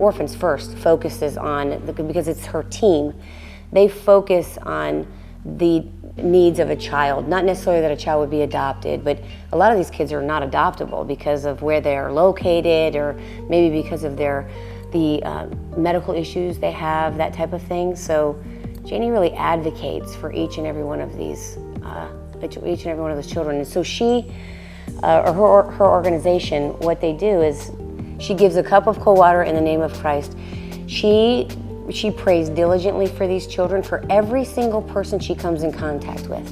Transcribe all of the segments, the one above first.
Orphans First focuses on, because it's her team, they focus on the needs of a child. Not necessarily that a child would be adopted, but a lot of these kids are not adoptable because of where they're located, or maybe because of the medical issues they have, that type of thing. So Janie really advocates for each and every one of these, each and every one of those children. And so she, or her organization, what they do is she gives a cup of cold water in the name of Christ. She prays diligently for these children, for every single person she comes in contact with.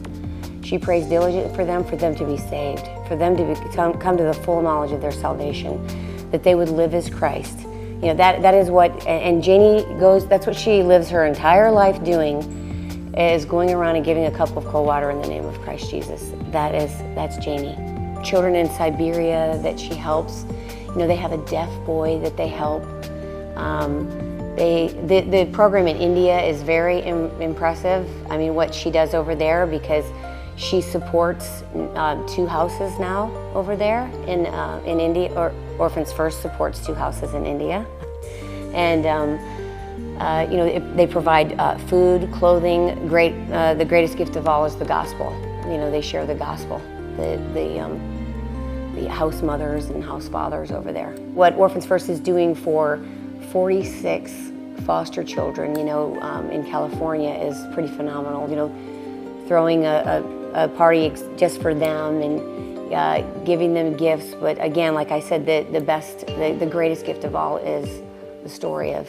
She prays diligently for them to be saved, for them to come to the full knowledge of their salvation, that they would live as Christ. You know, that is what, and Janie goes, that's what she lives her entire life doing, is going around and giving a cup of cold water in the name of Christ Jesus. That's Janie. Children in Siberia that she helps, you know, they have a deaf boy that they help. The program in India is very impressive. I mean, what she does over there, because she supports 2 houses now over there in India. Or Orphans First supports 2 houses in India, and you know, they provide food, clothing. The greatest gift of all is the gospel. You know, they share the gospel. The house mothers and house fathers over there. What Orphans First is doing for 46 foster children, you know, in California is pretty phenomenal. You know, throwing a party just for them and giving them gifts. But again, like I said, the greatest gift of all is the story of,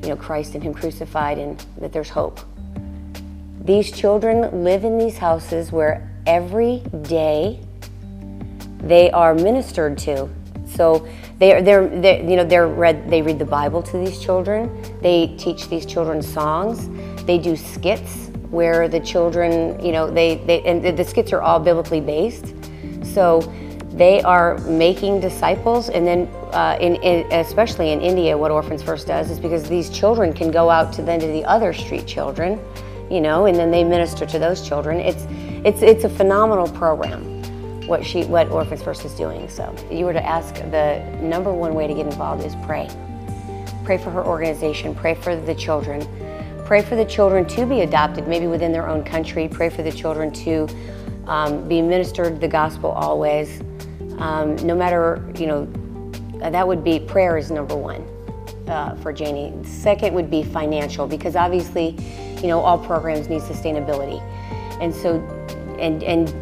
you know, Christ and Him crucified, and that there's hope. These children live in these houses where every day they are ministered to. So they read the Bible to these children. They teach these children songs. They do skits where the children, you know, and the skits are all biblically based. So they are making disciples. And then especially in India, what Orphans First does is, because these children can go out to the other street children, you know, and then they minister to those children. It's a phenomenal program, what Orphans First is doing. So if you were to ask, the #1 way to get involved is pray. Pray for her organization, pray for the children. Pray for the children to be adopted, maybe within their own country. Pray for the children to be ministered the gospel always. No matter, you know, that would be, prayer is #1 for Janie. Second would be financial, because obviously, you know, all programs need sustainability. And so, and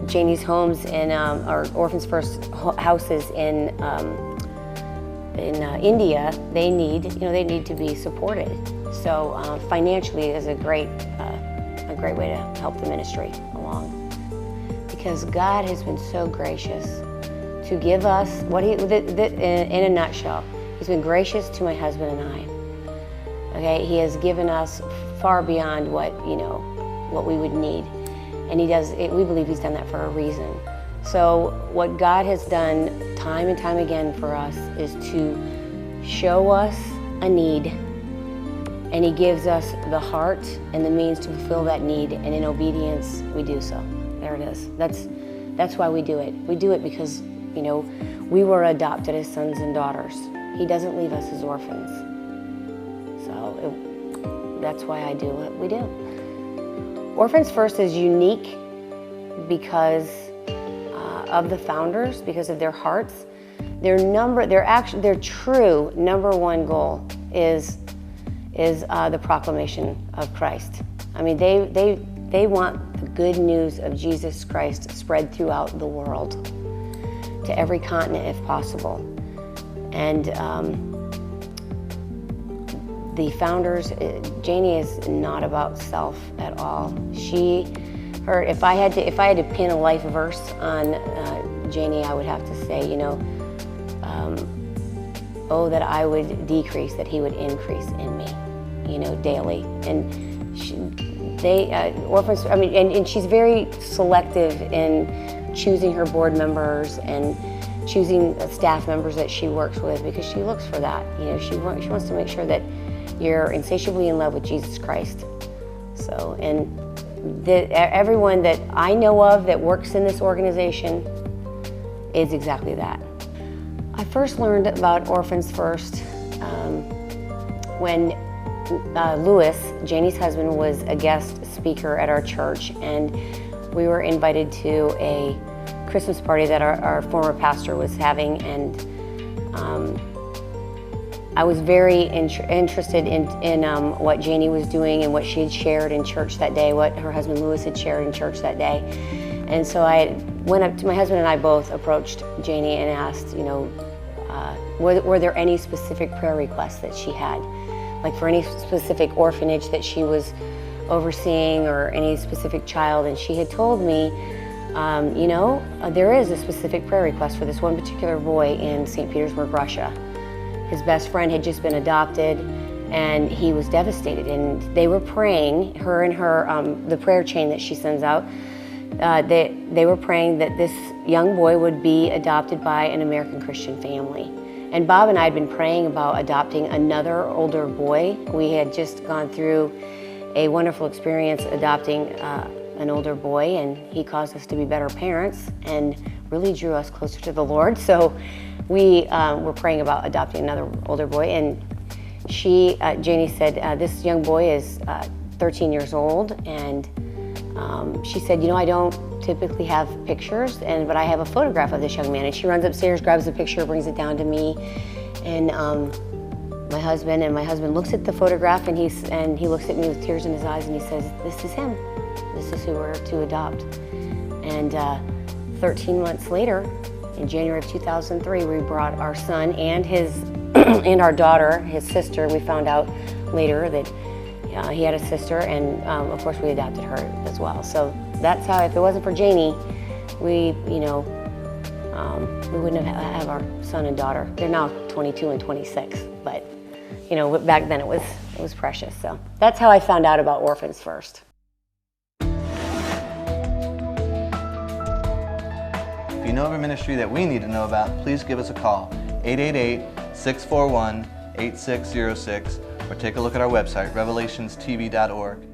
Janie's homes and or Orphans First houses in India, they need to be supported. So financially is a great way to help the ministry along, because God has been so gracious to give us what in a nutshell, He's been gracious to my husband and I. Okay, He has given us far beyond what we would need. And we believe He's done that for a reason. So what God has done time and time again for us is to show us a need, and He gives us the heart and the means to fulfill that need, and in obedience we do so. There it is. That's why we do it. We do it because, you know, we were adopted as sons and daughters. He doesn't leave us as orphans. So that's why I do what we do. Orphans First is unique because of the founders, because of their hearts. Their true #1 goal is the proclamation of Christ. I mean, they want the good news of Jesus Christ spread throughout the world, to every continent if possible. And the founders, Janie is not about self at all. If I had to pin a life verse on Janie, I would have to say, you know, oh, that I would decrease, that He would increase in me, you know, daily. And Orphans, I mean, and she's very selective in choosing her board members and choosing staff members that she works with, because she looks for that. You know, she wants to make sure that you're insatiably in love with Jesus Christ. So, and everyone that I know of that works in this organization is exactly that. I first learned about Orphans First when Louis, Janie's husband, was a guest speaker at our church, and we were invited to a Christmas party that our former pastor was having, and I was very interested in what Janie was doing and what she had shared in church that day, what her husband Louis had shared in church that day. And so I went up to my husband, and I both approached Janie and asked, you know, were there any specific prayer requests that she had? Like for any specific orphanage that she was overseeing or any specific child? And she had told me, you know, there is a specific prayer request for this one particular boy in St. Petersburg, Russia. His best friend had just been adopted, and he was devastated. And they were praying, her and her, the prayer chain that she sends out, they were praying that this young boy would be adopted by an American Christian family. And Bob and I had been praying about adopting another older boy. We had just gone through a wonderful experience adopting an older boy, and he caused us to be better parents and really drew us closer to the Lord. So we were praying about adopting another older boy, and Janie said, this young boy is 13 years old, and she said, you know, I don't typically have pictures, but I have a photograph of this young man. And she runs upstairs, grabs the picture, brings it down to me, and my husband looks at the photograph, and he looks at me with tears in his eyes, and he says, this is him. This is who we're to adopt. And 13 months later, in January of 2003, we brought our son and and our daughter, his sister. We found out later that he had a sister, and of course we adopted her as well. So that's how, if it wasn't for Janie, we wouldn't have our son and daughter. They're now 22 and 26, but you know, back then it was precious. So that's how I found out about Orphans first. If you know of a ministry that we need to know about, please give us a call, 888-641-8606, or take a look at our website, revelationstv.org.